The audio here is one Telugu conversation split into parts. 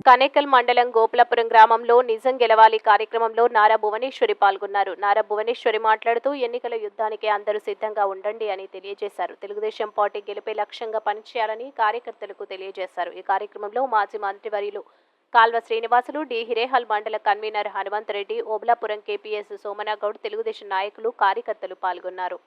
కనేకల్ మండలం గోపులపురం గ్రామంలో నిజం గెలవాలి కార్యక్రమంలో నారా భువనేశ్వరి పాల్గొన్నారు. నారా భువనేశ్వరి మాట్లాడుతూ ఎన్నికల యుద్ధానికి అందరూ సిద్ధంగా ఉండండి అని తెలియజేశారు. తెలుగుదేశం పార్టీ గెలిపే లక్ష్యంగా పనిచేయాలని కార్యకర్తలకు తెలియజేశారు. ఈ కార్యక్రమంలో మాజీ మంత్రివర్యులు కాల్వ శ్రీనివాసులు, డి హిరేహల్ మండల కన్వీనర్ హనుమంత్ రెడ్డి, ఓబులాపురం కేపీఎస్ సోమనగౌడ్, తెలుగుదేశం నాయకులు, కార్యకర్తలు పాల్గొన్నారు.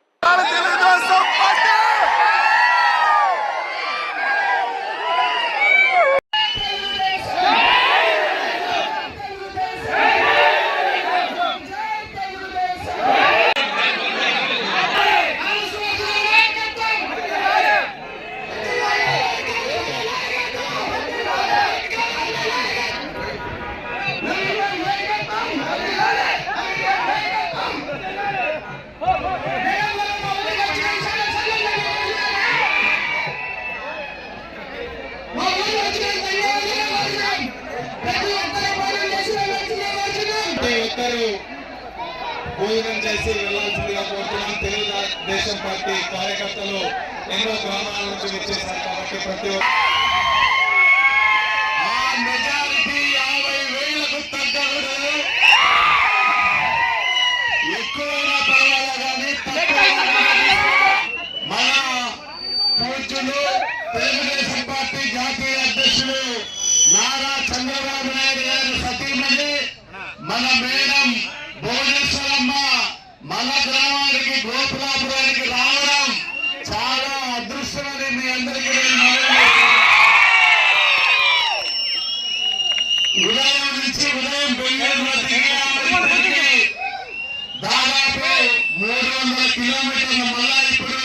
భోజనం చేసి వెళ్లాల్సిందిగా కోరుతున్నాం. తెలుగుదేశం పార్టీ కార్యకర్తలు ఎన్నో గ్రామాల నుంచి వచ్చేసారు కాబట్టి ప్రతి మెజారిటీ 50,000కు తగ్గకూడదు. ఎక్కువైనా పర్వాలేదు కానీ మన పూజ్యులు తెలుగుదేశం పార్టీ జాతీయ అధ్యక్షులు నారా చంద్రబాబు నాయుడు గారి సతీమణి మన మేడం భువనేశ్వరమ్మ మన గ్రామానికి గోపులాపురానికి రావడం చాలా అదృష్టమని మీ అందరికీ ఉదయం నుంచి ఉదయం దాదాపు 300 కిలోమీటర్లు, మళ్ళా ఇప్పుడు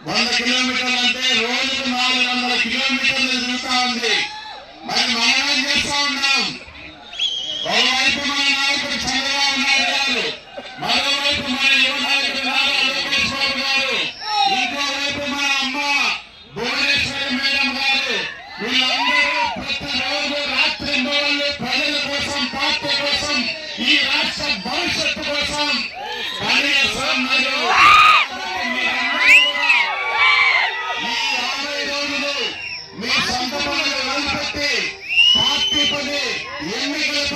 100 కిలోమీటర్లు అంటే రోజుకు 400 కిలోమీటర్లు తిరుగుతా ఉంది. మరి మనం ఏం చేస్తా ఉన్నాం? ఒకవైపు మన నాయకుడు చంద్రబాబు నాయుడు గారు, మరోవైపు మన యువ నాయకుడు నారా లోకేష్ బాబు గారు, ఇంకోవైపు మన అమ్మ భువనేశ్వరి మేడం గారు, వీళ్ళందరూ ప్రతిరోజు రాత్రి ప్రజల కోసం, పార్టీ కోసం, ఈ రాష్ట్ర భవిష్యత్